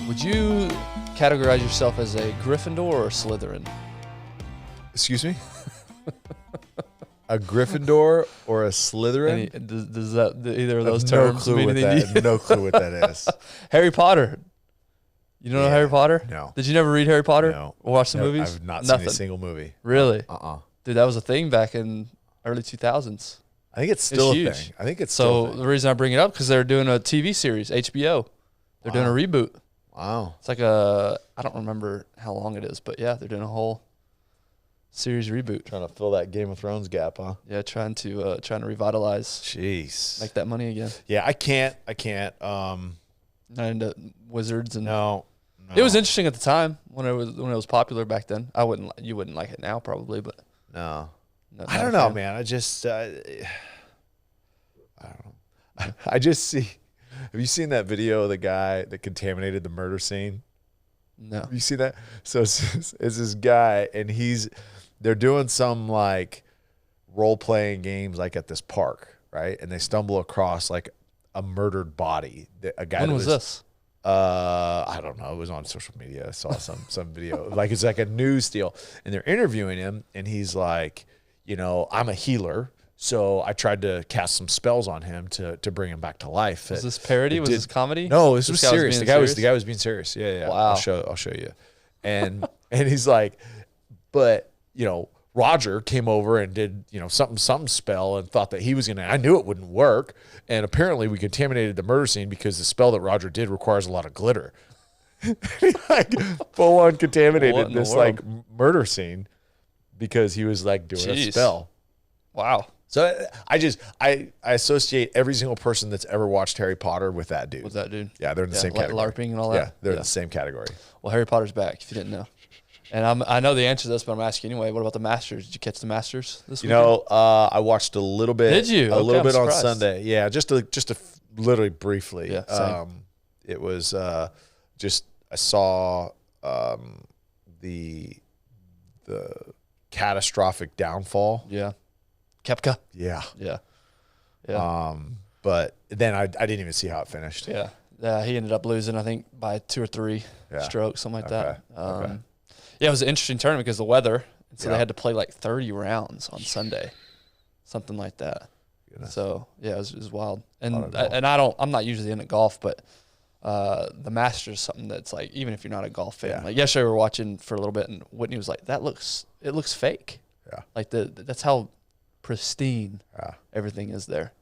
Would you categorize yourself as a Gryffindor or a Slytherin? Excuse me? A Gryffindor or a Slytherin? Does that either of those no terms clue mean what anything to you? that, no clue what that is. Harry Potter. You don't know Harry Potter? No. Did you never read Harry Potter? No. Or watch the movies? I've not Nothing. seen a single movie. Really? Uh-uh. Dude, that was a thing back in early 2000s. I think it's still huge. a thing. I think it's still a thing. The reason I bring it up because they're doing a TV series, HBO. They're doing a reboot. Wow. It's like I don't remember how long it is, but yeah, they're doing a whole series reboot. Trying to fill that Game of Thrones gap, huh? Yeah, trying to revitalize, Jeez. make that money again. Yeah, I can't. Not into wizards and No. It was interesting at the time when it was popular back then. You wouldn't like it now probably, but No. not I a don't know, fan. man. I don't know. I just see. Have you seen that video of the guy that contaminated the murder scene? No. Have you seen that? So it's this guy, and they're doing some like role playing games like at this park, right? And they stumble across like a murdered body. A guy. When was this? I don't know. It was on social media. I saw some video. Like it's like a news deal, and they're interviewing him, and he's like, I'm a healer, so I tried to cast some spells on him to bring him back to life. Was this parody? Was this comedy? No, this was guy serious. being The guy was being serious. Yeah. Wow. I'll show you. And he's like, but Roger came over and did something spell and thought that he was gonna. I knew it wouldn't work, and apparently we contaminated the murder scene because the spell that Roger did requires a lot of glitter. Like full on contaminated this like murder scene because he was like doing a spell. Wow. So I associate every single person that's ever watched Harry Potter with that dude. With that dude. Yeah, they're in the same like category. LARPing and all that. Yeah, they're in the same category. Well, Harry Potter's back, if you didn't know. And I know the answer to this, but I'm asking anyway. What about the Masters? Did you catch the Masters this week? I watched a little bit. Did you? A little I'm bit surprised. on Sunday. Yeah, just literally briefly. Yeah, same. It was just I saw the catastrophic downfall. Yeah. Kepka. Yeah. Yeah. Yeah. But then I didn't even see how it finished. Yeah. Yeah, he ended up losing, I think, by 2 or 3 strokes, something like that. Okay. Yeah, it was an interesting tournament because the weather. So they had to play like 30 rounds on Sunday, something like that. Goodness. So yeah, it was wild. And I'm not usually into golf, but the Masters is something that's like, even if you're not a golf fan, like yesterday we were watching for a little bit, and Whitney was like, it looks fake. Yeah. Like that's how pristine everything is there.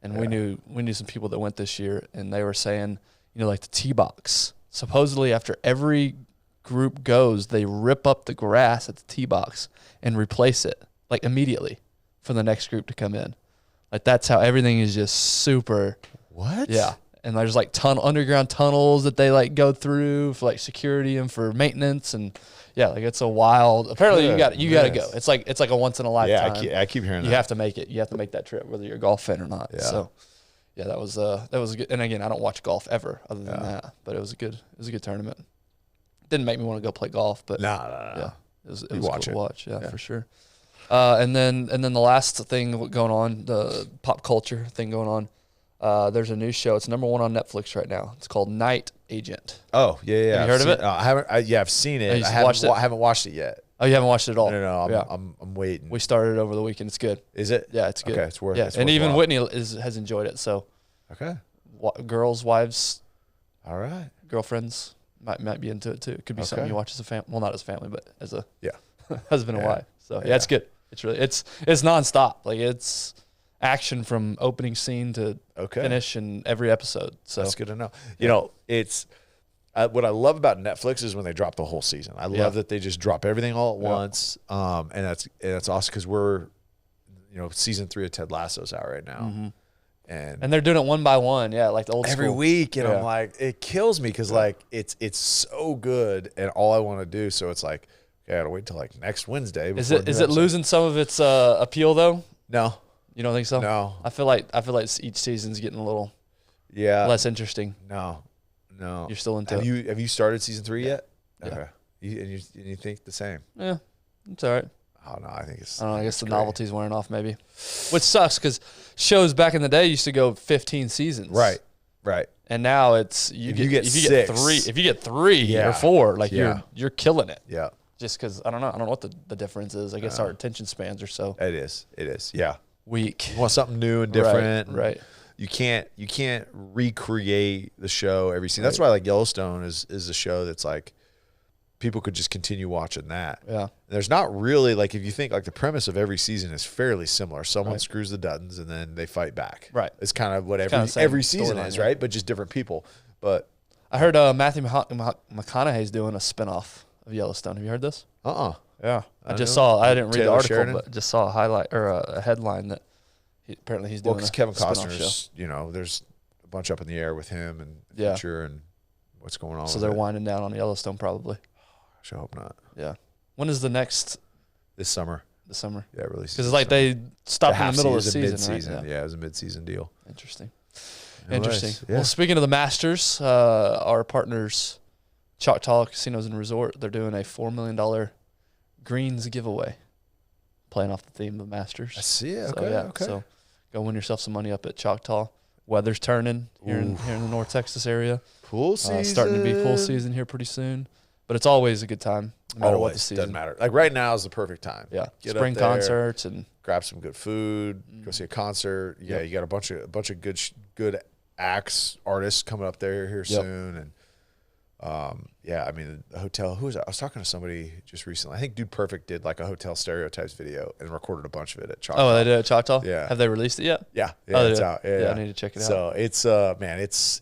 And we knew some people that went this year, and they were saying, like the tee box. Supposedly, after every group goes, they rip up the grass at the tee box and replace it like immediately for the next group to come in. Like that's how everything is just super. What? Yeah, and there's like underground tunnels that they like go through for like security and for maintenance, and yeah, like it's a wild. Apparently, you got to go. It's like a once in a lifetime. Yeah, I keep hearing that. You have to make it. You have to make that trip, whether you're a golf fan or not. Yeah. So, yeah, that was good. And again, I don't watch golf ever, other than that. But it was a good tournament. Didn't make me want to go play golf, but No. yeah, it was cool watch to it. watch. Yeah, for sure. And then the last thing going on, the pop culture thing going on. There's a new show. It's number 1 on Netflix right now. It's called Night Agent. Oh, yeah. Have you heard of it? I haven't. I've seen it. You I watched it? haven't watched it yet. Oh, you haven't watched it at all? No. I'm waiting. We started it over the weekend. It's good. Is it? Yeah, it's good. Okay, it's worth. Yeah, it's and even worthwhile. Whitney has enjoyed it. So, Okay. girls, wives, All right. girlfriends might be into it too. It could be something you watch as a family. Well, not as a family, but as a husband and wife. So yeah, it's good. It's really it's nonstop. Like it's action from opening scene to finish in every episode. So that's good to know. You know, it's what I love about Netflix is when they drop the whole season. I love that they just drop everything all at once. And that's awesome because we're season 3 of Ted Lasso's out right now. Mm-hmm. And they're doing it one by one, like the old every school. week, and I'm like, it kills me because like it's so good, and all I want to do. So it's like, okay, I gotta wait till like next Wednesday. Is it losing some of its appeal though? No, you don't think so? No, I feel like each season's getting a little less interesting. No, you're still into it. Have you started season 3 yet? Yeah. Okay, you think the same? Yeah, it's all right. Oh no, I think it's. I don't know. I guess the novelty's wearing off, maybe. Which sucks because shows back in the day used to go 15 seasons. Right. And now it's if you get three or four, like you're killing it. Yeah. Just because I don't know what the difference is. I guess our attention spans are so. It is. Yeah. Weak. You want something new and different. Right. You can't recreate the show every season. That's why like Yellowstone is a show that's like people could just continue watching that. Yeah. And there's not really like if you think like the premise of every season is fairly similar. Someone screws the Duttons and then they fight back. Right. It's kind of what every season is, right? But just different people. But I heard Matthew McConaughey's doing a spinoff of Yellowstone. Have you heard this? Yeah. I didn't read the article, but just saw a highlight or a headline that apparently he's doing. Well, because Kevin Costner's, there's a bunch up in the air with him and the future and what's going on. So they're winding down on Yellowstone probably. I sure hope not. Yeah. When is the next? This summer. Yeah, release. Because it's like they stopped in the middle of the season, right? Yeah, it was a mid-season deal. Interesting. Yeah. Well, speaking of the Masters, our partners, Choctaw Casinos and Resort, they're doing a $4 million greens giveaway, playing off the theme of the Masters. I see it. Okay. So go win yourself some money up at Choctaw. Weather's turning here in the North Texas area. Pool season. Starting to be pool season here pretty soon. But it's always a good time, no matter what the season. Doesn't matter. Like right now is the perfect time. Yeah. Get Spring up there, concerts and grab some good food, go see a concert. Yeah, you got a bunch of good acts, artists coming up there here soon. And I mean the hotel. Who was that? I was talking to somebody just recently. I think Dude Perfect did like a hotel stereotypes video and recorded a bunch of it at Choctaw. Oh, they did at Choctaw? Yeah. Have they released it yet? Yeah, it's out. Yeah, I need to check it out. So it's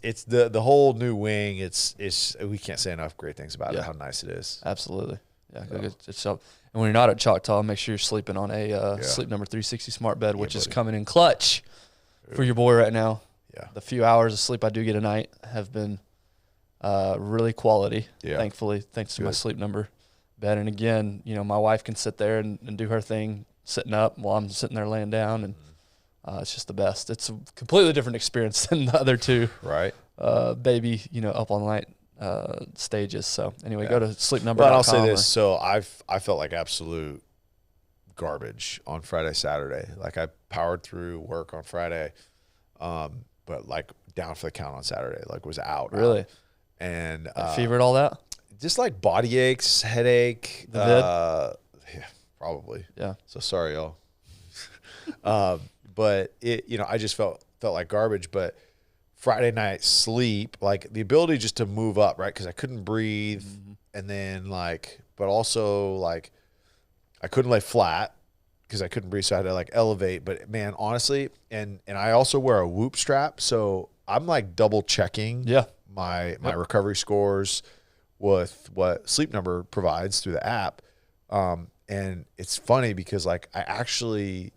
it's the whole new wing. It's we can't say enough great things about it. How nice it is. Absolutely. Yeah, go get yourself. And when you're not at Choctaw, make sure you're sleeping on a Sleep Number 360 smart bed, which is coming in clutch for your boy right now. Yeah. The few hours of sleep I do get a night have been really quality, thankfully, thanks to my Sleep Number bed. And again, my wife can sit there and do her thing sitting up while I'm sitting there laying down, and it's just the best. It's a completely different experience than the other two. Right. Baby, up all night stages. So anyway, go to sleepnumber.com. But I'll say this. So I felt like absolute garbage on Friday, Saturday. Like I powered through work on Friday, but like down for the count on Saturday, like was out. Really? And fevered all that? Just like body aches, headache. The vid? Yeah, probably. Yeah. So sorry, y'all. But it, I just felt like garbage. But Friday night sleep, like the ability just to move up, right? Because I couldn't breathe, and then but also I couldn't lay flat because I couldn't breathe, so I had to elevate. But man, honestly, and I also wear a Whoop strap, so I'm double checking. Yeah. My recovery scores with what Sleep Number provides through the app. And it's funny because I actually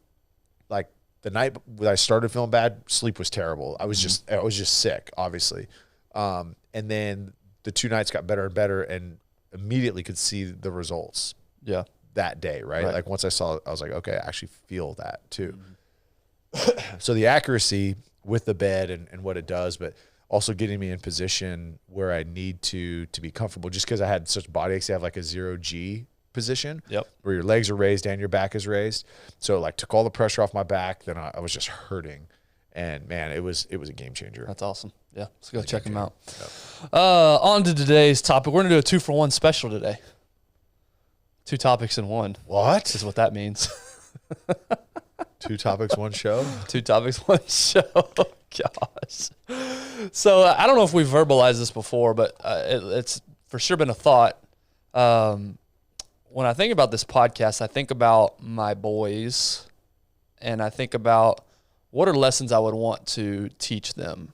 the night that I started feeling bad, sleep was terrible. I was just sick, obviously. And then the 2 nights got better and better and immediately could see the results. Yeah. That day, right? Once I saw it, I was like, okay, I actually feel that too. So the accuracy with the bed and what it does, but also getting me in position where I need to be comfortable, just because I had such body aches. I have a 0G position where your legs are raised and your back is raised. So took all the pressure off my back. Then I was just hurting, and man, it was a game changer. That's awesome. Yeah. Let's go check them out. Yep. On to today's topic. We're going to do a 2-for-1 special today. 2 topics in one. What is what that means? 2 topics, 1 show? 2 topics, 1 show. Gosh. So I don't know if we've verbalized this before, but it's for sure been a thought. When I think about this podcast, I think about my boys, and I think about what are lessons I would want to teach them.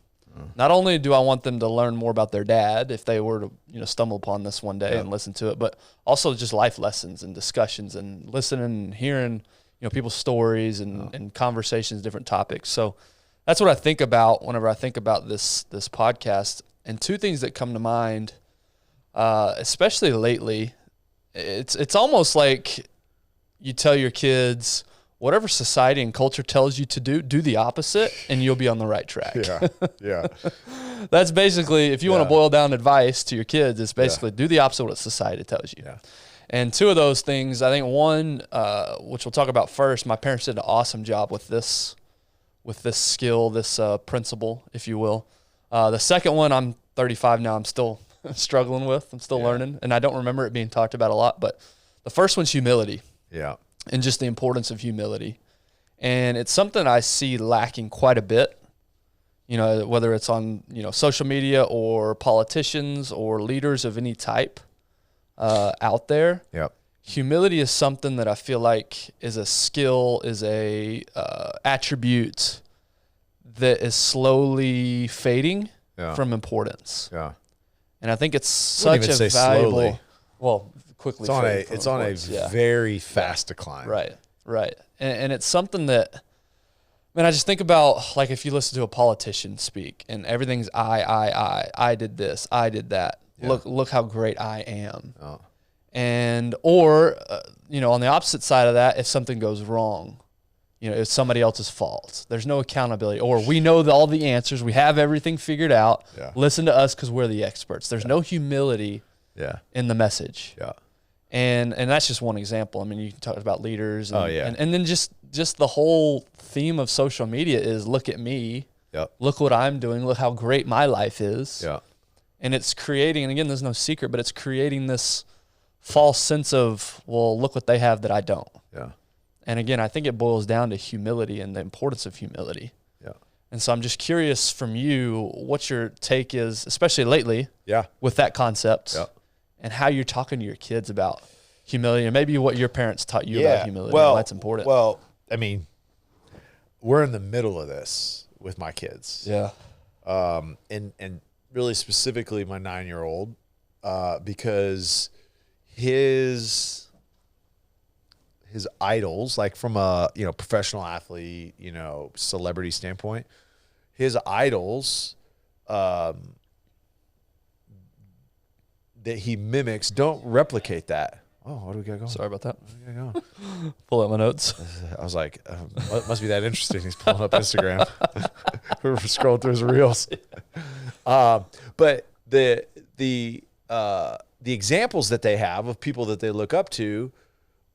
Not only do I want them to learn more about their dad if they were to stumble upon this one day and listen to it, but also just life lessons and discussions and listening and hearing people's stories and conversations, different topics. So that's what I think about whenever I think about this podcast. And 2 things that come to mind, especially lately, it's almost like you tell your kids, whatever society and culture tells you to do the opposite, and you'll be on the right track. Yeah. That's basically, if you want to boil down advice to your kids, it's basically do the opposite of what society tells you. Yeah. And 2 of those things, I think one, which we'll talk about first, my parents did an awesome job with this skill, this principle, if you will. The second one, I'm 35 now. I'm still struggling with. I'm still learning, and I don't remember it being talked about a lot. But the first one's humility. Yeah. And just the importance of humility. And it's something I see lacking quite a bit, you know, whether it's on, you know, social media or politicians or leaders of any type out there. Yep. Humility is something that I feel like is a skill, is a attribute that is slowly fading from importance. Yeah. And I think it's such a valuable, slowly. Well, quickly. It's on a very fast decline. Right. Right. And it's something that, man, I just think about, like, if you listen to a politician speak and everything's I did this, I did that. Yeah. Look how great I am. Oh. And, or, you know, on the opposite side of that, if something goes wrong, you know, it's somebody else's fault. There's no accountability. Or we know all the answers. We have everything figured out. Yeah. Listen to us because we're the experts. There's no humility in the message. Yeah. And that's just one example. I mean, you can talk about leaders. And, and then just the whole theme of social media is look at me. Yep. Look what I'm doing. Look how great my life is. Yeah. And it's creating, and again, there's no secret, but it's creating this false sense of, well, look what they have that I don't. Yeah. And again, I think it boils down to humility and the importance of humility. Yeah. And so I'm just curious from you what your take is, especially lately, with that concept, and how you're talking to your kids about humility, and maybe what your parents taught you about humility. Well, that's important. Well, I mean, we're in the middle of this with my kids. Yeah. And really specifically my 9-year-old, because his idols, like from a, you know, professional athlete, you know, celebrity standpoint, his idols that he mimics don't replicate that. Oh, what do we got going? Sorry about that. Pull out my notes. I was like, must be that interesting. He's pulling up Instagram. We were scrolling through his reels. But the examples that they have of people that they look up to,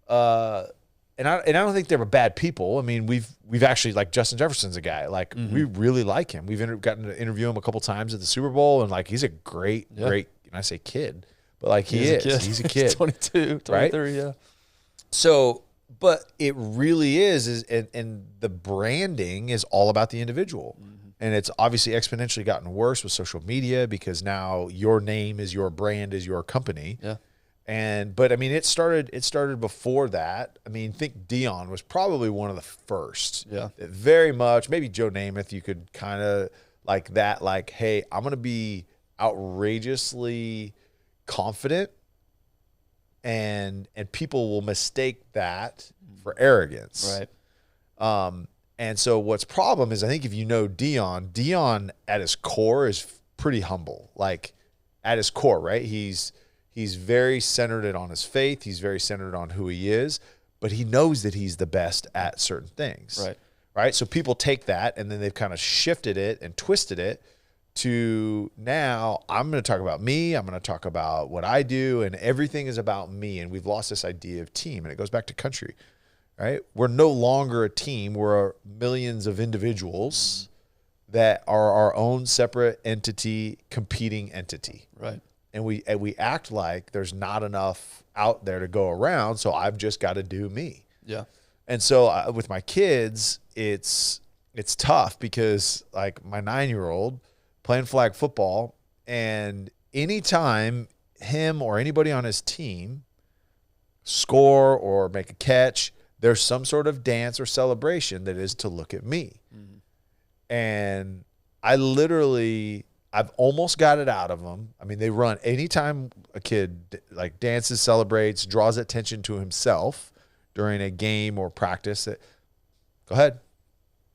and I don't think they were bad people. I mean, we've actually, like, Justin Jefferson's a guy, like, we really like him. We've gotten to interview him a couple times at the Super Bowl, and, like, he's a great, and I say kid, but, like, he's a kid. He's 22, 23, right? Yeah. So, but it really is and the branding is all about the individual. And it's obviously exponentially gotten worse with social media because now your name is your brand, is your company. Yeah. But I mean, it started before that. I mean, think Dion was probably one of the first. Yeah. Very much, maybe Joe Namath, you could kind of like that, like, hey, I'm going to be outrageously confident, and people will mistake that for arrogance. Right. And so what's problem is, I think if you know Dion at his core is pretty humble. Like, at his core, right? He's very centered on his faith. He's very centered on who he is, but he knows that he's the best at certain things. Right. Right. So people take that and then they've kind of shifted it and twisted it to, now I'm going to talk about me. I'm going to talk about what I do, and everything is about me. And we've lost this idea of team, and it goes back to country. Right? We're no longer a team. We're millions of individuals that are our own separate entity, competing entity. Right. And we act like there's not enough out there to go around, so I've just got to do me. Yeah. And so with my kids, it's tough because, like, my 9-year-old playing flag football, and anytime him or anybody on his team score or make a catch, there's some sort of dance or celebration that is to look at me. Mm-hmm. And I've almost got it out of them. I mean, they run anytime a kid, like, dances, celebrates, draws attention to himself during a game or practice, go ahead,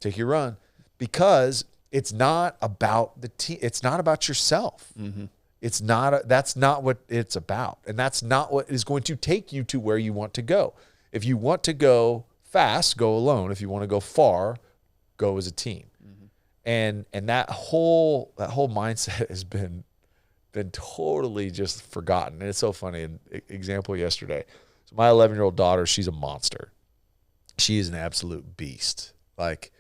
take your run, because it's not about the team. It's not about yourself. Mm-hmm. That's not what it's about. And that's not what is going to take you to where you want to go. If you want to go fast, go alone. If you want to go far, go as a team. Mm-hmm. And that whole mindset has been totally just forgotten. And it's so funny. An example yesterday. So my 11-year-old daughter, she's a monster. She is an absolute beast. Like,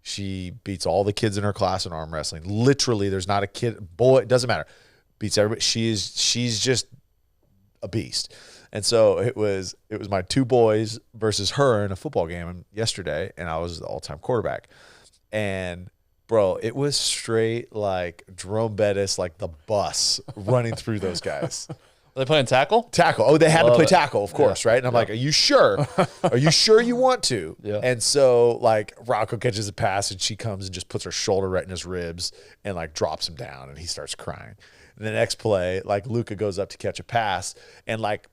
She beats all the kids in her class in arm wrestling. Literally, there's not a kid, boy, it doesn't matter. Beats everybody. She's just a beast. And so it was my two boys versus her in a football game yesterday, and I was the all-time quarterback. And bro, it was straight like Jerome Bettis, like the bus running through those guys. Are they playing tackle? Tackle. Oh, they had to play tackle, of course, right? And I'm like, are you sure? Are you sure you want to? Yeah. And so, like, Rocco catches a pass, and she comes and just puts her shoulder right in his ribs and, like, drops him down, and he starts crying. And the next play, like, Luca goes up to catch a pass, and, like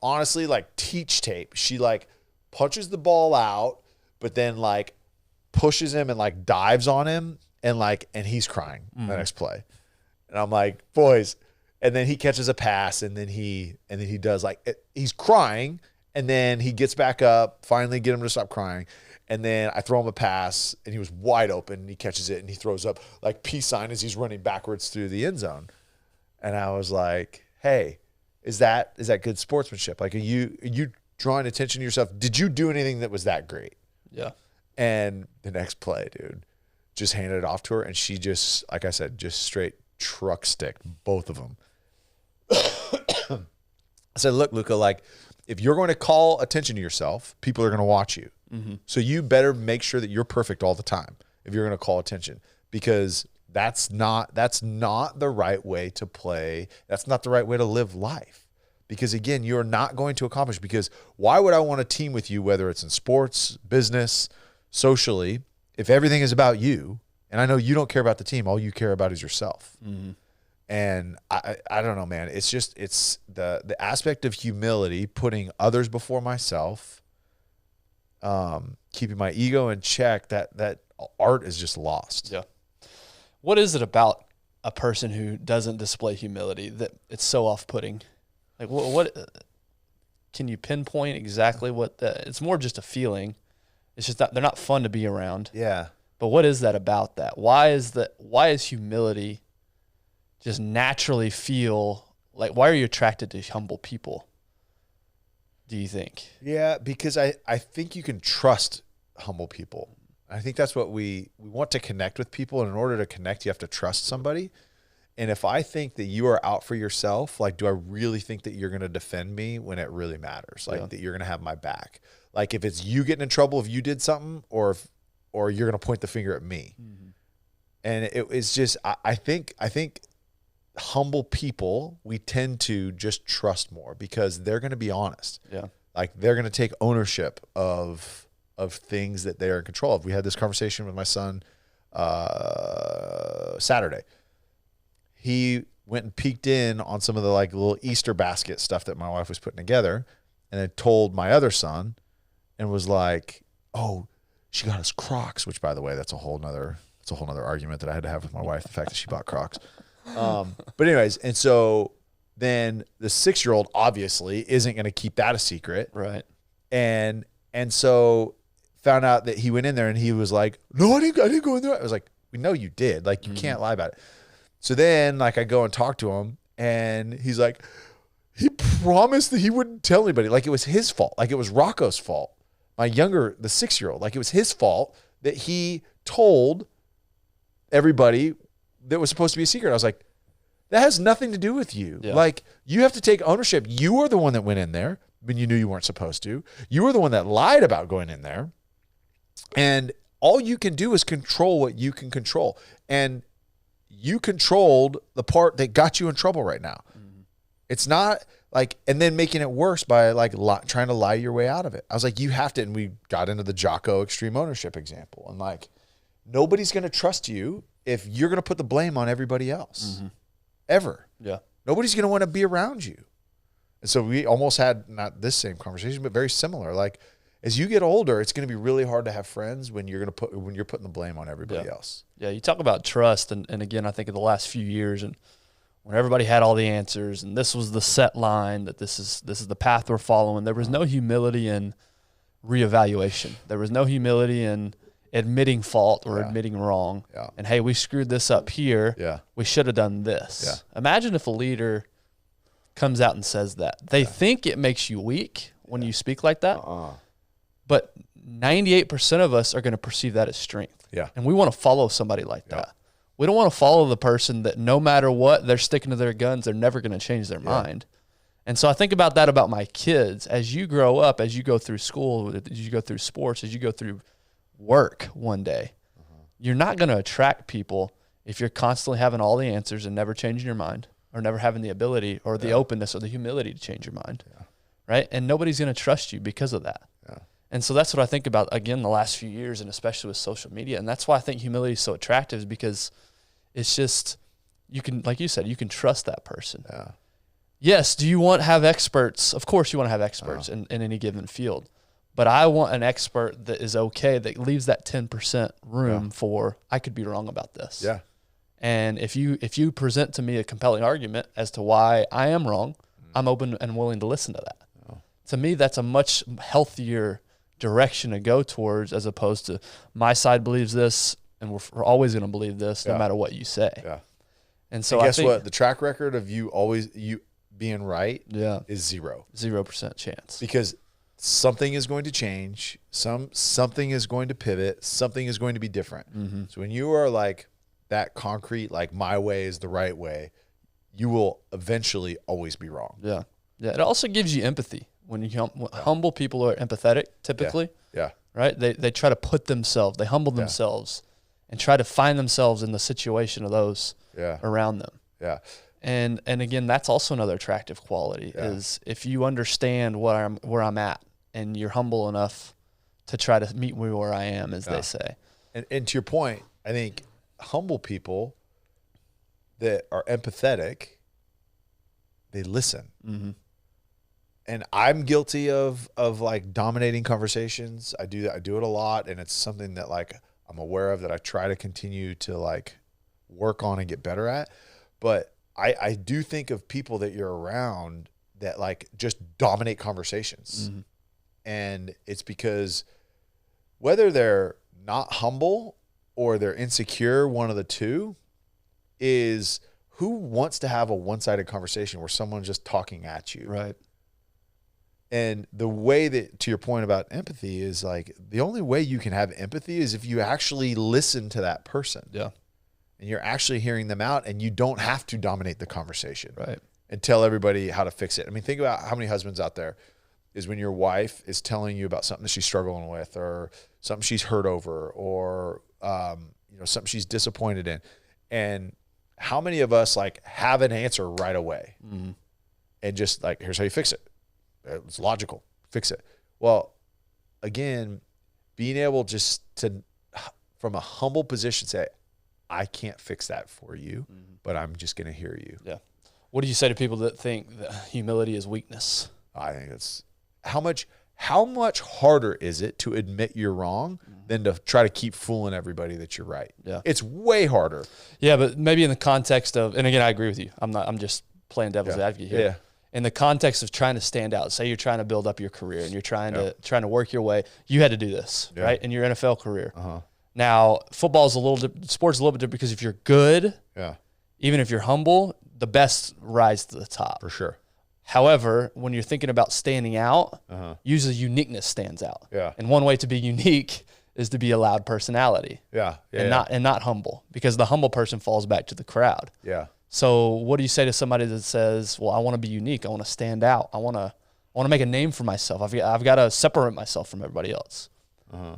honestly, like, teach tape. She, like, punches the ball out, but then, like, pushes him and, like, dives on him, and, like, and he's crying the next play. And I'm like, boys. And then he catches a pass, and then he does he's crying, and then he gets back up, finally get him to stop crying, and then I throw him a pass, and he was wide open, and he catches it, and he throws up like peace sign as he's running backwards through the end zone, and I was like, hey, is that good sportsmanship? Like, are you drawing attention to yourself? Did you do anything that was that great? Yeah. And the next play, dude, just handed it off to her, and she just, like I said, just straight truck stick both of them. I said, look, Luca, like, if you're going to call attention to yourself, people are going to watch you. Mm-hmm. So you better make sure that you're perfect all the time if you're going to call attention, because that's not the right way to play. That's not the right way to live life. Because again, you're not going to accomplish, because why would I want to team with you, whether it's in sports, business, socially, if everything is about you? And I know you don't care about the team. All you care about is yourself. Mm-hmm. And I don't know, man. It's the aspect of humility, putting others before myself, keeping my ego in check. That art is just lost. Yeah. What is it about a person who doesn't display humility that it's so off-putting? Like, what can you pinpoint exactly what that? It's more just a feeling. It's just that they're not fun to be around. Yeah. But what is that about that? Why is humility just naturally feel like, why are you attracted to humble people, do you think? Yeah, because I think you can trust humble people. I think that's what we want to connect with people. And in order to connect, you have to trust somebody. And if I think that you are out for yourself, like, do I really think that you're going to defend me when it really matters? Like, that you're going to have my back? Like, if it's you getting in trouble if you did something, or you're going to point the finger at me. Mm-hmm. And it's just, I think humble people, we tend to just trust more because they're going to be honest. Yeah. Like, they're going to take ownership of things that they are in control of. We had this conversation with my son Saturday. He went and peeked in on some of the like little Easter basket stuff that my wife was putting together, and then told my other son and was like, oh, she got us Crocs, which, by the way, that's a whole nother argument that I had to have with my wife, the fact that she bought Crocs. But anyways, and so then the 6-year-old obviously isn't going to keep that a secret. Right. And so found out that he went in there and he was like, no, I didn't go in there. I was like, we know you did. Like, you can't lie about it. So then, like, I go and talk to him, and he's like, he promised that he wouldn't tell anybody. Like, it was his fault. Like, it was Rocco's fault. The 6-year-old, like, it was his fault that he told everybody that was supposed to be a secret. I was like, that has nothing to do with you. Yeah. Like, you have to take ownership. You are the one that went in there when you knew you weren't supposed to. You were the one that lied about going in there. And all you can do is control what you can control. And you controlled the part that got you in trouble right now. Mm-hmm. It's not like, and then making it worse by like trying to lie your way out of it. I was like, you have to, and we got into the Jocko extreme ownership example. And like, nobody's going to trust you if you're going to put the blame on everybody else. Mm-hmm. Ever. Yeah. Nobody's going to want to be around you. And so we almost had not this same conversation, but very similar. Like, as you get older, it's going to be really hard to have friends when you're putting the blame on everybody else. Yeah, you talk about trust, and again, I think in the last few years, and when everybody had all the answers, and this was the set line, that this is the path we're following, there was no humility in reevaluation. There was no humility in admitting fault or admitting wrong. Yeah. And hey, we screwed this up here. Yeah. We should have done this. Yeah. Imagine if a leader comes out and says that. They think it makes you weak when you speak like that. But 98% of us are going to perceive that as strength. Yeah. And we want to follow somebody like that. We don't want to follow the person that no matter what, they're sticking to their guns. They're never going to change their mind. And so I think about that about my kids. As you grow up, as you go through school, as you go through sports, as you go through work one day, you're not going to attract people if you're constantly having all the answers and never changing your mind, or never having the ability or the openness or the humility to change your mind. Right? And nobody's going to trust you because of that. And so that's what I think about, again, the last few years, and especially with social media. And that's why I think humility is so attractive, is because it's just, you can, like you said, you can trust that person. Yes, do you want to have experts? Of course you want to have experts in any given field. But I want an expert that is okay, that leaves that 10% room for, I could be wrong about this. And if you present to me a compelling argument as to why I am wrong, I'm open and willing to listen to that. To me, that's a much healthier direction to go towards, as opposed to my side believes this and we're always going to believe this no matter what you say. And so guess what? The track record of you being right is 0% chance. Because something is going to change. Something is going to pivot. Something is going to be different. So when you are like that concrete, like my way is the right way, you will eventually always be wrong. It also gives you empathy. When you humble people are empathetic, typically. Right? They try to put themselves, they humble themselves and try to find themselves in the situation of those around them. And again, that's also another attractive quality is if you understand where I'm at, and you're humble enough to try to meet me where I am, as they say. And to your point, I think humble people that are empathetic, they listen. And I'm guilty of like dominating conversations. I do it a lot, and it's something that like I'm aware of, that I try to continue to like work on and get better at. But I do think of people that you're around that like just dominate conversations. And it's because whether they're not humble or they're insecure, one of the two, is who wants to have a one-sided conversation where someone's just talking at you. Right. And the way that, to your point about empathy, is like the only way you can have empathy is if you actually listen to that person. And you're actually hearing them out, and you don't have to dominate the conversation. Right. And tell everybody how to fix it. I mean, think about how many husbands out there is when your wife is telling you about something that she's struggling with, or something she's hurt over, or something she's disappointed in. And how many of us like have an answer right away and just like, here's how you fix it. It's logical. Fix it. Well, again, being able just to, from a humble position, say, I can't fix that for you, but I'm just going to hear you. What do you say to people that think that humility is weakness? I think it's how much harder is it to admit you're wrong than to try to keep fooling everybody that you're right? It's way harder. But maybe in the context of, and again, I agree with you. I'm just playing devil's advocate here. In the context of trying to stand out, say you're trying to build up your career and you're trying to work your way, you had to do this, right? In your NFL career. Now, sport's a little bit different, because if you're good, even if you're humble, the best rise to the top. For sure. However, when you're thinking about standing out, usually uniqueness stands out. And one way to be unique is to be a loud personality. And not humble, because the humble person falls back to the crowd. So what do you say to somebody that says, well, I want to be unique. I want to stand out. I want to make a name for myself. I've got to separate myself from everybody else.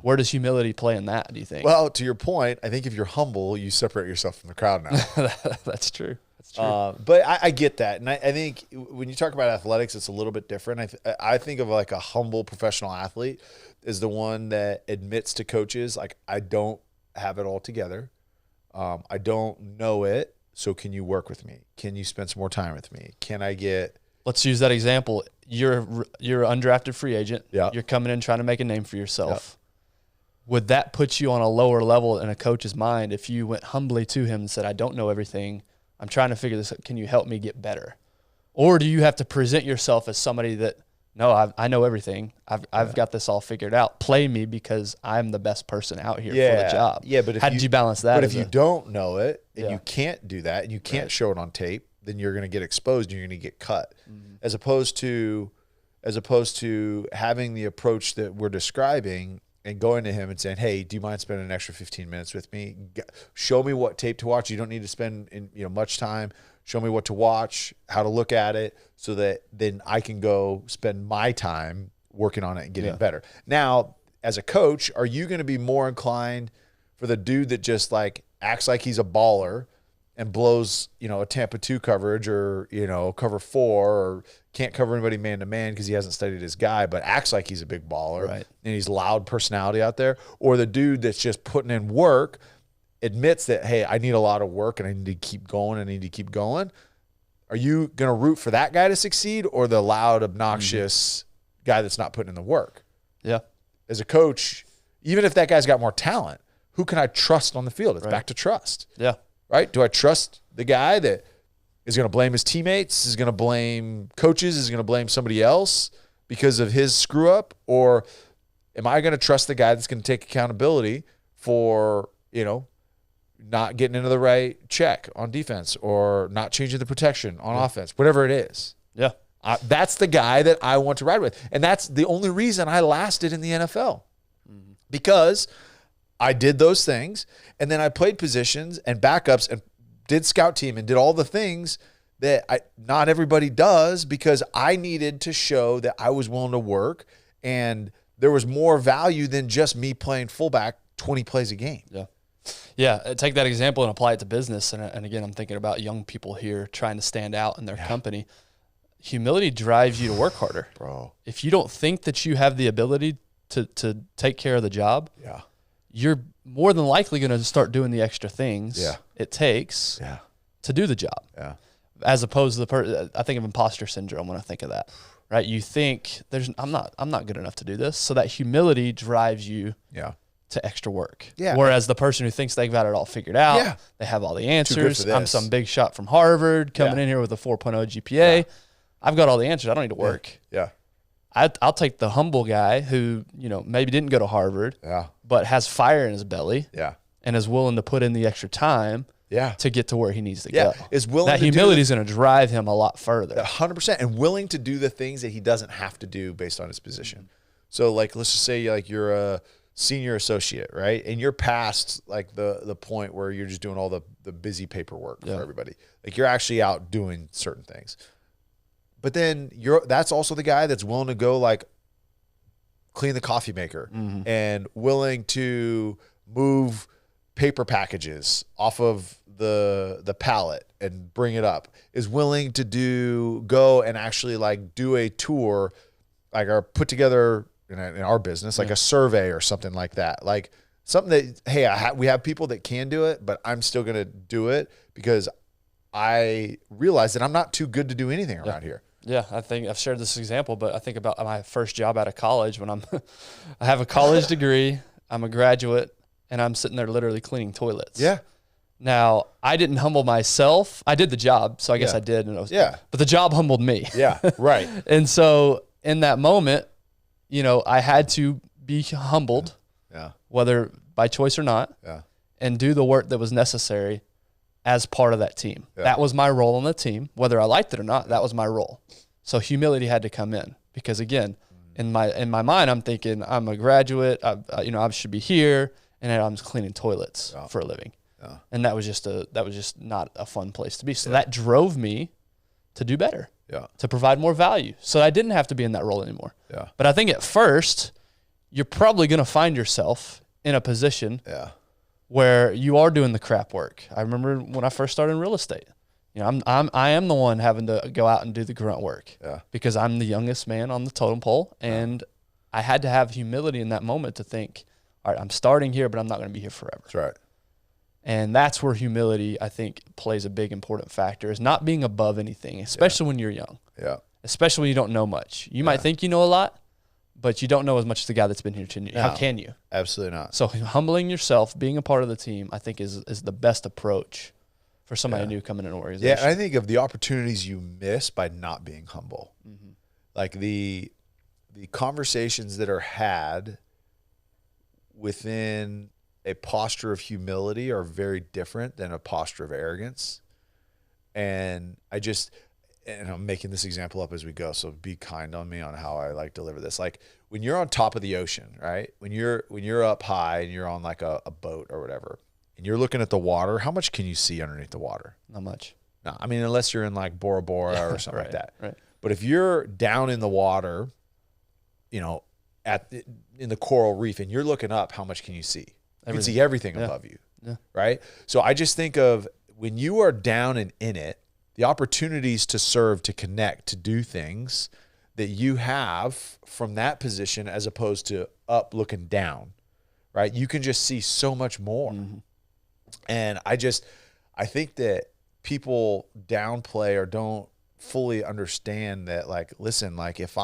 Where does humility play in that, do you think? Well, to your point, I think if you're humble, you separate yourself from the crowd now. That's true. But I get that. And I think when you talk about athletics, it's a little bit different. I think of like a humble professional athlete is the one that admits to coaches, like, I don't have it all together. I don't know it. So can you work with me? Can you spend some more time with me? Can I get... Let's use that example. You're an undrafted free agent. You're coming in trying to make a name for yourself. Would that put you on a lower level in a coach's mind if you went humbly to him and said, I don't know everything. I'm trying to figure this out. Can you help me get better? Or do you have to present yourself as somebody that, no, I know everything. I've got this all figured out. Play me because I'm the best person out here for the job. But how did you balance that? But if you don't know it and you can't do that and you can't show it on tape, then you're going to get exposed and you're going to get cut. As opposed to having the approach that we're describing and going to him and saying, hey, do you mind spending an extra 15 minutes with me? Show me what tape to watch. You don't need to spend much time. Show me what to watch, how to look at it, so that then I can go spend my time working on it and getting better. Now, as a coach, are you going to be more inclined for the dude that just like acts like he's a baller and blows, a Tampa 2 coverage or, cover 4 or can't cover anybody man-to-man because he hasn't studied his guy, but acts like he's a big baller and he's loud personality out there? Or the dude that's just putting in work, admits that, hey, I need a lot of work and I need to keep going, Are you going to root for that guy to succeed or the loud, obnoxious guy that's not putting in the work? Yeah. As a coach, even if that guy's got more talent, who can I trust on the field? It's back to trust. Yeah. Right? Do I trust the guy that is going to blame his teammates, is going to blame coaches, is going to blame somebody else because of his screw up? Or am I going to trust the guy that's going to take accountability for, not getting into the right check on defense or not changing the protection on offense, whatever it is? Yeah. That's the guy that I want to ride with. And that's the only reason I lasted in the NFL because I did those things, and then I played positions and backups and did scout team and did all the things that not everybody does because I needed to show that I was willing to work and there was more value than just me playing fullback 20 plays a game. Yeah. Yeah, take that example and apply it to business. And again, I'm thinking about young people here trying to stand out in their company. Humility drives you to work harder. Bro. If you don't think that you have the ability to take care of the job, you're more than likely going to start doing the extra things it takes to do the job. Yeah. As opposed to I think of imposter syndrome when I think of that. Right? You think I'm not good enough to do this. So that humility drives you to extra work. Yeah. Whereas the person who thinks they've got it all figured out, they have all the answers. I'm some big shot from Harvard coming in here with a 4.0 GPA. I've got all the answers. I don't need to work. Yeah. I'll take the humble guy who, maybe didn't go to Harvard, but has fire in his belly and is willing to put in the extra time to get to where he needs to go. Is willing that humility is going to drive him a lot further. 100%. And willing to do the things that he doesn't have to do based on his position. So like, let's just say like you're a senior associate, right? And you're past like the point where you're just doing all the busy paperwork for everybody. Like you're actually out doing certain things. But then that's also the guy that's willing to go like clean the coffee maker and willing to move paper packages off of the pallet and bring it up, is willing to go and actually like do a tour, like or put together in our business, like a survey or something like that. Like something that, hey, we have people that can do it, but I'm still going to do it because I realize that I'm not too good to do anything around here. Yeah, I think I've shared this example, but I think about my first job out of college when I have a college degree, I'm a graduate, and I'm sitting there literally cleaning toilets. Yeah. Now, I didn't humble myself. I did the job, so I guess I did. And but the job humbled me. Yeah, right. And so in that moment, I had to be humbled, whether by choice or not, and do the work that was necessary as part of that team. That was my role on the team. Whether I liked it or not, that was my role. So humility had to come in because, again, in my mind, I'm thinking I'm a graduate. I should be here, and I'm just cleaning toilets for a living. And that was just not a fun place to be. So that drove me to do better, to provide more value. So I didn't have to be in that role anymore. But I think at first, you're probably going to find yourself in a position where you are doing the crap work. I remember when I first started in real estate. I am the one having to go out and do the grunt work because I'm the youngest man on the totem pole, and I had to have humility in that moment to think, all right, I'm starting here, but I'm not going to be here forever. That's right. And that's where humility, I think, plays a big important factor, is not being above anything, especially when you're young. Yeah. Especially when you don't know much. You might think you know a lot, but you don't know as much as the guy that's been here 10 years. How can you? Absolutely not. So humbling yourself, being a part of the team, I think is the best approach for somebody new coming in an organization. Yeah, I think of the opportunities you miss by not being humble. Like the conversations that are had within a posture of humility are very different than a posture of arrogance. And and I'm making this example up as we go, so be kind on me on how I like deliver this. Like when you're on top of the ocean, right? When you're up high and you're on like a boat or whatever, and you're looking at the water, how much can you see underneath the water? Not much. No, I mean, unless you're in like Bora Bora or something right, like that. Right. But if you're down in the water, in the coral reef, and you're looking up, how much can you see? You can see everything above you, right? So I just think of when you are down and in it, the opportunities to serve, to connect, to do things that you have from that position as opposed to up looking down, right? You can just see so much more. Mm-hmm. And I think that people downplay or don't fully understand that, like, listen, like if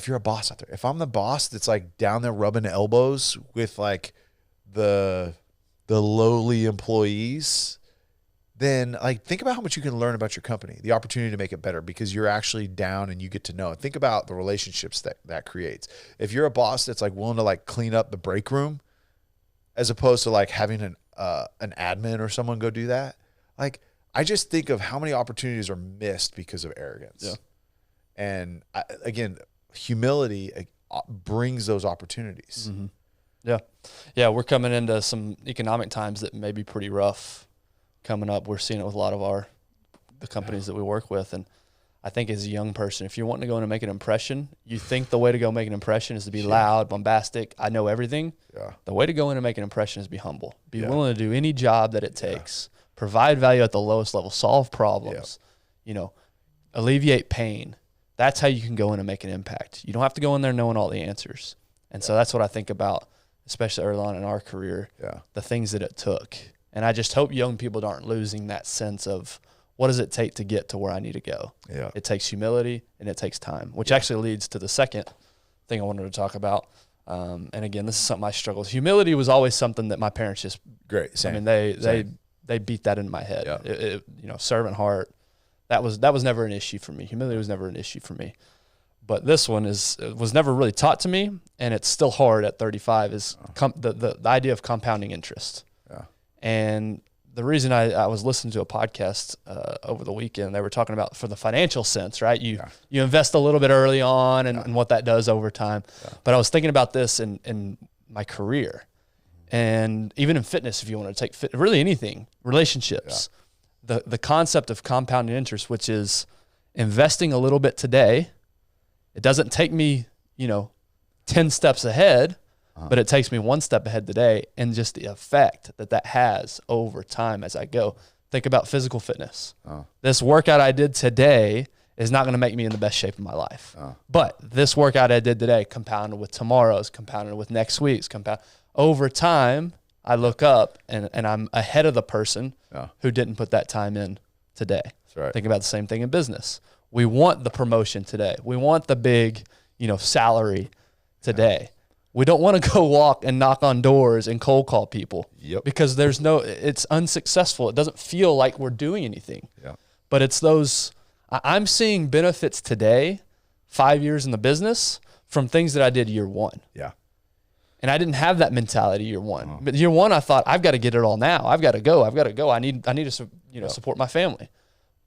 you're a boss out there, if I'm the boss that's like down there rubbing elbows with like the lowly employees, then like think about how much you can learn about your company, the opportunity to make it better because you're actually down and you get to know it. Think about the relationships that creates. If you're a boss that's like willing to like clean up the break room as opposed to like having an admin or someone go do that, like I just think of how many opportunities are missed because of arrogance. Yeah. And again, humility brings those opportunities. Mm-hmm. Yeah. Yeah. We're coming into some economic times that may be pretty rough coming up. We're seeing it with a lot of the companies that we work with. And I think as a young person, if you're wanting to go in and make an impression, you think the way to go make an impression is to be loud, bombastic. I know everything. Yeah. The way to go in and make an impression is be humble, be willing to do any job that it takes, provide value at the lowest level, solve problems, alleviate pain. That's how you can go in and make an impact. You don't have to go in there knowing all the answers. And so that's what I think about, especially early on in our career, the things that it took. And I just hope young people aren't losing that sense of what does it take to get to where I need to go. Yeah. It takes humility and it takes time, which actually leads to the second thing I wanted to talk about. And again, this is something I struggled with. Humility was always something that my parents just great. Same. I mean, they beat that into my head. Yeah. Servant heart. That was never an issue for me. Humility was never an issue for me. But this one was never really taught to me, and it's still hard at 35, is the idea of compounding interest. Yeah. And the reason I was listening to a podcast over the weekend, they were talking about for the financial sense, right? You invest a little bit early on and what that does over time. Yeah. But I was thinking about this in my career and even in fitness, if you want to take really anything, relationships. Yeah. The concept of compounding interest, which is investing a little bit today. It doesn't take me, 10 steps ahead, but it takes me one step ahead today, and just the effect that has over time as I go. Think about physical fitness. This workout I did today is not going to make me in the best shape of my life. But this workout I did today, compounded with tomorrow's, compounded with next week's, over time, I look up and I'm ahead of the person who didn't put that time in today. That's right. Think about the same thing in business. We want the promotion today. We want the big, salary today. Yeah. We don't want to go walk and knock on doors and cold call people because it's unsuccessful. It doesn't feel like we're doing anything. Yeah. But it's I'm seeing benefits today, 5 years in the business, from things that I did year one. Yeah. And I didn't have that mentality year one. But year one, I thought, I've got to get it all now. I've got to go. I need to support my family.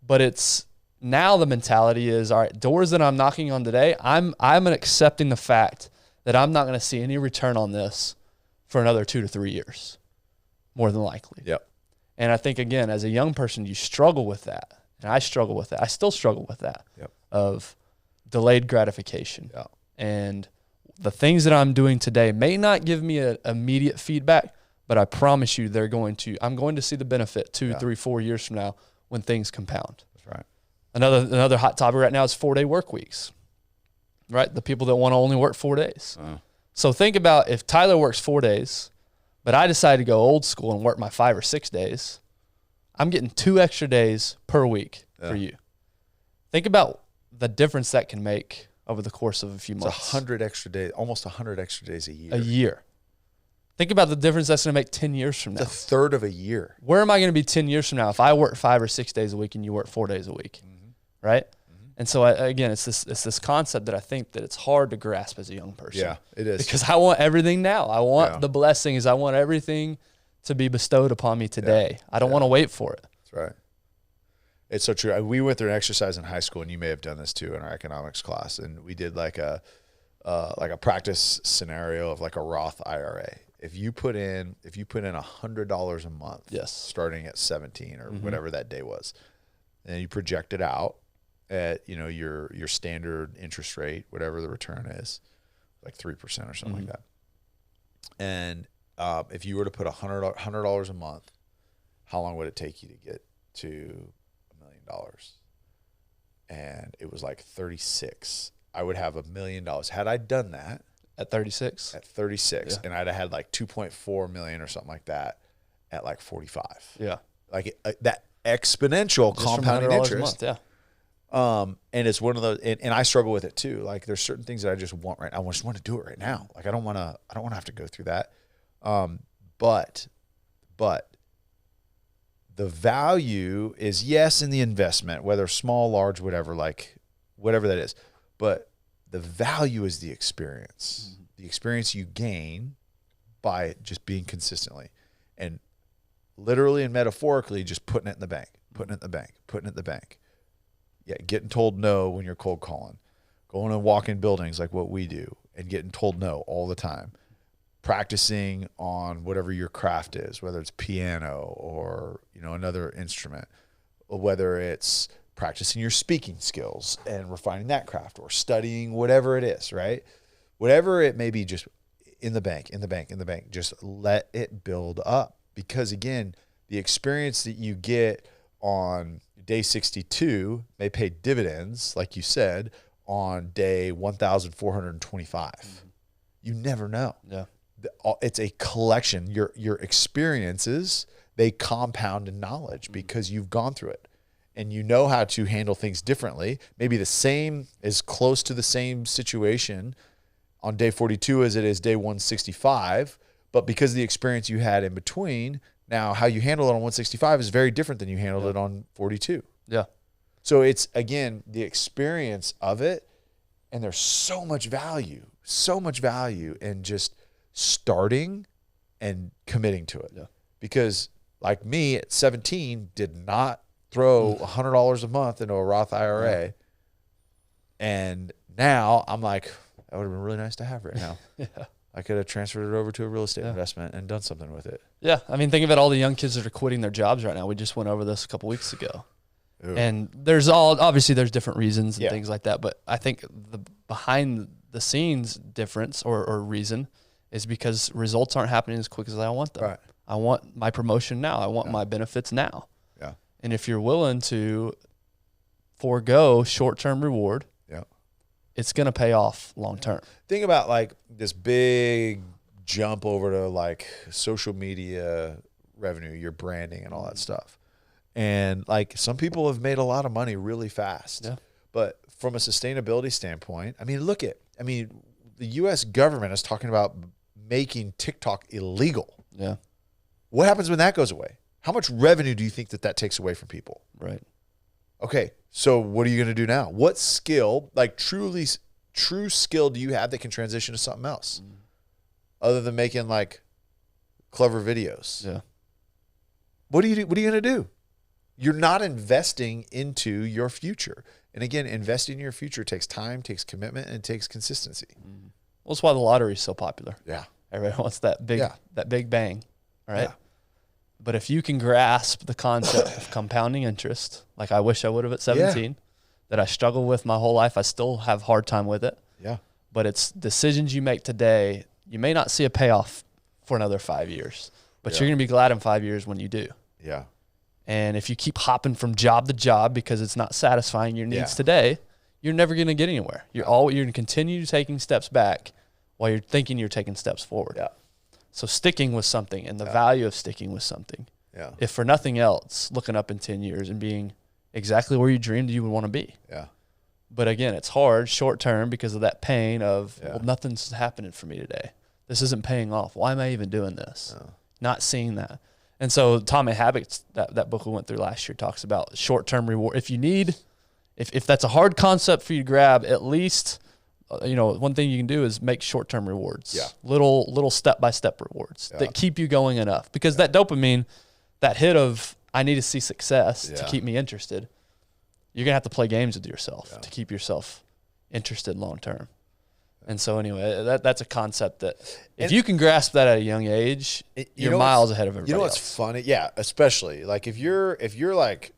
But it's now the mentality is, all right, doors that I'm knocking on today, I'm accepting the fact that I'm not going to see any return on this for another 2 to 3 years, more than likely. Yep. And I think, again, as a young person, you struggle with that. And I struggle with that. I still struggle with that of delayed gratification. Yep. And the things that I'm doing today may not give me an immediate feedback, but I promise you I'm going to see the benefit 2, 3, 4 years from now when things compound. That's right. Another hot topic right now is 4-day work weeks, right? The people that want to only work 4 days. So think about if Tyler works 4 days, but I decide to go old school and work my 5 or 6 days, I'm getting 2 extra days per week for you. Think about the difference that can make over the course of a few months. It's 100 extra days, almost 100 extra days a year. A year. Think about the difference that's going to make 10 years from now. It's a third of a year. Where am I going to be 10 years from now if I work 5 or 6 days a week and you work 4 days a week, right? Mm-hmm. And so, it's this concept that I think that it's hard to grasp as a young person. Yeah, it is. Because I want everything now. I want the blessings. I want everything to be bestowed upon me today. I don't want to wait for it. That's right. It's so true. We went through an exercise in high school, and you may have done this too in our economics class. And we did like a practice scenario of like a Roth IRA. If you put in $100 a month, yes, starting at 17 or whatever that day was, and you project it out at your standard interest rate, whatever the return is, like 3% or something like that. And if you were to put $100 a month, how long would it take you to get to $1 million? And it was like 36. I would have $1 million had I done that at 36. Yeah. And I'd have had like 2.4 million or something like that at like 45. Yeah, like that exponential just compounding interest. A month, yeah. And it's one of those, and I struggle with it too. Like there's certain things that I just want right now. I just want to do it right now. Like I don't want to have to go through that. But the value is, yes, in the investment, whether small, large, whatever that is. But the value is the experience, the experience you gain by just being consistently and literally and metaphorically just putting it in the bank. Yeah, getting told no when you're cold calling, going and walk in buildings like what we do and getting told no all the time, practicing on whatever your craft is, whether it's piano or another instrument, or whether it's practicing your speaking skills and refining that craft, or studying whatever it is, right? Whatever it may be, just in the bank, just let it build up. Because again, the experience that you get on day 62 may pay dividends, like you said, on day 1,425. You never know. Yeah. It's a collection. Your experiences, they compound in knowledge because you've gone through it. And you know how to handle things differently. Maybe as close to the same situation on day 42 as it is day 165, but because of the experience you had in between, now how you handle it on 165 is very different than you handled it on 42. Yeah. So it's, again, the experience of it, and there's so much value in just starting and committing to it. Yeah. Because like me at 17 did not throw $100 a month into a Roth IRA. Yeah. And now I'm like, that would have been really nice to have right now. Yeah. I could have transferred it over to a real estate investment and done something with it. Yeah. I mean, think about all the young kids that are quitting their jobs right now. We just went over this a couple weeks ago. Ooh. And obviously there's different reasons and things like that. But I think the behind the scenes difference or reason is because results aren't happening as quick as I want them. Right. I want my promotion now. I want my benefits now. Yeah. And if you're willing to forego short-term reward, it's going to pay off long-term. Think about like this big jump over to like social media revenue, your branding and all that stuff. And like some people have made a lot of money really fast. Yeah. But from a sustainability standpoint, the U.S. government is talking about making TikTok illegal. Yeah. What happens when that goes away? How much revenue do you think that takes away from people? Right. Okay, so what are you going to do now? What skill, like true skill, do you have that can transition to something else other than making like clever videos? Yeah. What are you going to do? You're not investing into your future. And again, investing in your future takes time, takes commitment, and it takes consistency. Well, that's why the lottery is so popular. Yeah. Everybody wants that big bang, right? Yeah. But if you can grasp the concept of compounding interest, like I wish I would have at 17, that I struggled with my whole life, I still have a hard time with it. Yeah. But it's decisions you make today. You may not see a payoff for another 5 years, but you're going to be glad in 5 years when you do. Yeah. And if you keep hopping from job to job because it's not satisfying your needs today, you're never going to get anywhere. You're going to continue taking steps back while you're thinking you're taking steps forward. Yeah. So sticking with something and the value of sticking with something, if for nothing else, looking up in 10 years and being exactly where you dreamed you would want to be. Yeah. But again, it's hard short term because of that pain of, well, nothing's happening for me today. This isn't paying off. Why am I even doing this? No. Not seeing that. And so Atomic Habits, that book we went through last year, talks about short-term reward. If you need, if that's a hard concept for you to grab, at least, one thing you can do is make short-term rewards. Yeah. Little step-by-step rewards that keep you going enough. Because that dopamine, that hit of, I need to see success to keep me interested, you're going to have to play games with yourself to keep yourself interested long term. And so anyway, that's a concept that if you can grasp that at a young age, you're miles ahead of everybody else. You know what's funny? Yeah, especially like if you're like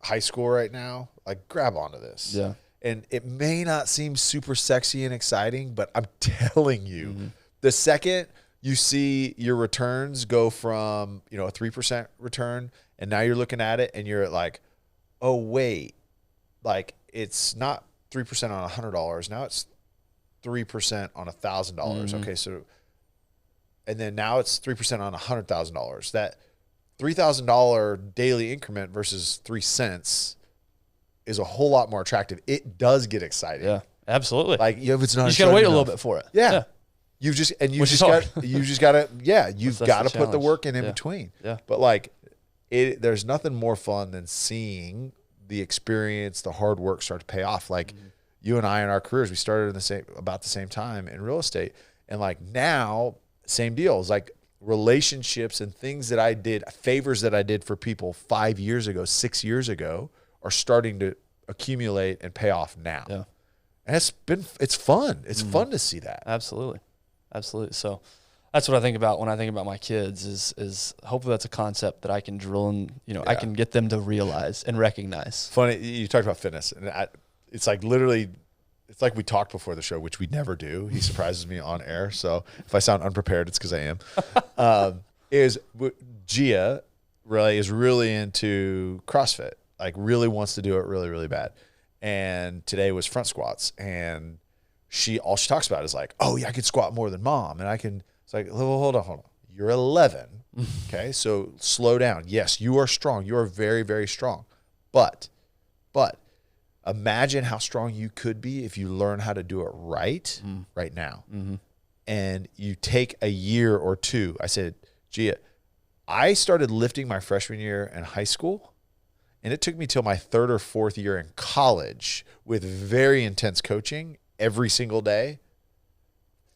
high school right now, like grab onto this. Yeah. And it may not seem super sexy and exciting, but I'm telling you, the second you see your returns go from, a 3% return, and now you're looking at it and you're like, oh wait, like it's not 3% on $100. Now it's 3% on $1,000. Okay, so, and then now it's 3% on $100,000. That $3,000 daily increment versus 3 cents is a whole lot more attractive. It does get exciting. Yeah, absolutely. Like if it's not, you just gotta wait a little bit for it. Yeah. You've just got to put the work in between. Yeah. But like there's nothing more fun than seeing the experience, the hard work start to pay off. Like you and I in our careers, we started about the same time in real estate. And like now, same deals, like relationships and things that I did, favors that I did for people 5 years ago, 6 years ago, are starting to accumulate and pay off now. Yeah. And it's fun. It's fun to see that. Absolutely. So that's what I think about when I think about my kids is hopefully that's a concept that I can drill in, I can get them to realize and recognize. Funny, you talked about fitness, and it's like literally, it's like we talked before the show, which we never do. He surprises me on air. So if I sound unprepared, it's because I am. Gia really is really into CrossFit, like really wants to do it really, really bad. And today was front squats, and all she talks about is like, oh yeah, I can squat more than mom. And it's like, hold on. You're 11. Okay. So slow down. Yes, you are strong. You are very, very strong. But imagine how strong you could be if you learn how to do it right now. And you take a year or two. I said, Gia, I started lifting my freshman year in high school, and it took me till my 3rd or 4th year in college with very intense coaching every single day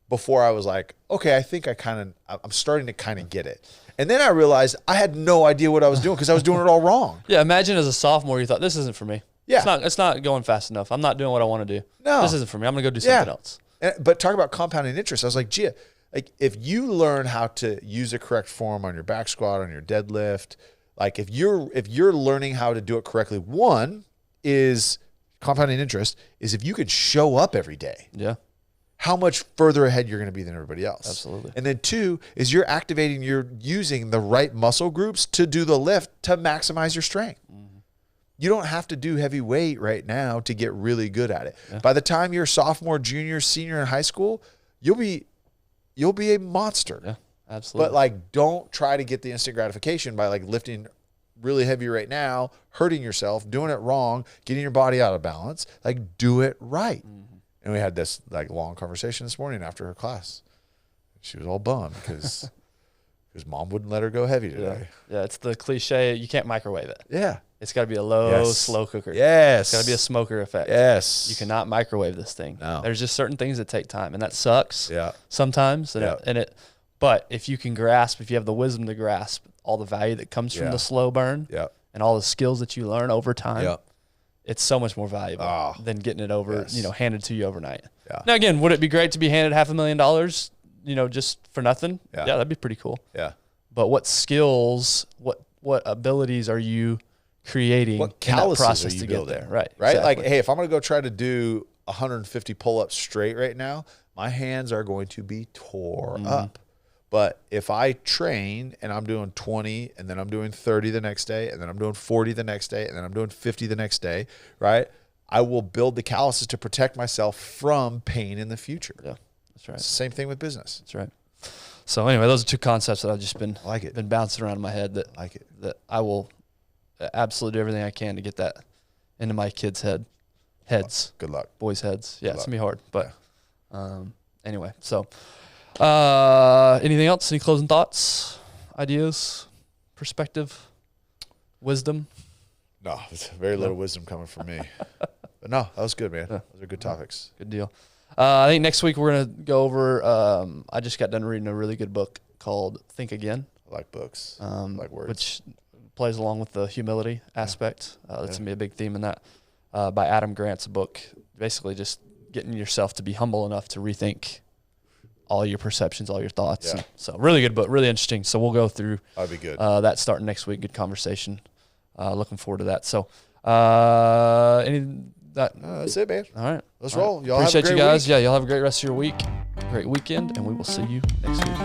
before I was like, okay, I think I'm starting to kind of get it. And then I realized I had no idea what I was doing because I was doing it all wrong. Yeah, imagine as a sophomore, you thought, this isn't for me. Yeah. It's not going fast enough. I'm not doing what I want to do. No. This isn't for me. I'm going to go do something else. But talk about compounding interest. I was like, Gia, like if you learn how to use the correct form on your back squat, on your deadlift, like if you're learning how to do it correctly, one is compounding interest is if you could show up every day. Yeah. How much further ahead you're going to be than everybody else. Absolutely. And then 2 is you're using the right muscle groups to do the lift to maximize your strength. You don't have to do heavy weight right now to get really good at it. Yeah. By the time you're sophomore, junior, senior in high school, you'll be a monster. Yeah, absolutely. But like, don't try to get the instant gratification by like lifting really heavy right now, hurting yourself, doing it wrong, getting your body out of balance. Like, do it right. And we had this like long conversation this morning after her class. She was all bummed because mom wouldn't let her go heavy today. Yeah, it's the cliche. You can't microwave it. Yeah. It's got to be a low, slow cooker. Yes. It's got to be a smoker effect. Yes. You cannot microwave this thing. No. There's just certain things that take time, and that sucks. Yeah. Sometimes. But if you have the wisdom to grasp all the value that comes from the slow burn and all the skills that you learn over time, it's so much more valuable than getting it handed to you overnight. Yeah. Now, again, would it be great to be handed $500,000, just for nothing? Yeah, that'd be pretty cool. Yeah. But what skills, what abilities are you creating what in that process are you to building? Get there? Right. Right. Exactly. Like, hey, if I'm going to go try to do 150 pull-ups straight right now, my hands are going to be tore up. But if I train and I'm doing 20 and then I'm doing 30 the next day and then I'm doing 40 the next day and then I'm doing 50 the next day, right? I will build the calluses to protect myself from pain in the future. Yeah, that's right. Same thing with business. That's right. So anyway, those are 2 concepts that I've just been bouncing around in my head that that I will absolutely do everything I can to get that into my kids' heads. Good luck. Boys' heads. Yeah, it's gonna be hard. But anyway, so anything else? Any closing thoughts, ideas, perspective, wisdom? No, there's very little wisdom coming from me. But no, that was good, man. Those are good topics. Good deal. I think next week we're going to go over, I just got done reading a really good book called Think Again. I like books. I like words. Which plays along with the humility aspect. That's going to be a big theme in that. by Adam Grant's book, basically just getting yourself to be humble enough to rethink all your perceptions, all your thoughts. Yeah. So really good book, really interesting. So we'll go through That'd be good. That starting next week. Good conversation. Looking forward to that. So That's it, man. All right. Let's roll. Y'all Appreciate have a great you guys. week. Yeah, y'all have a great rest of your week. Great weekend, and we will see you next week.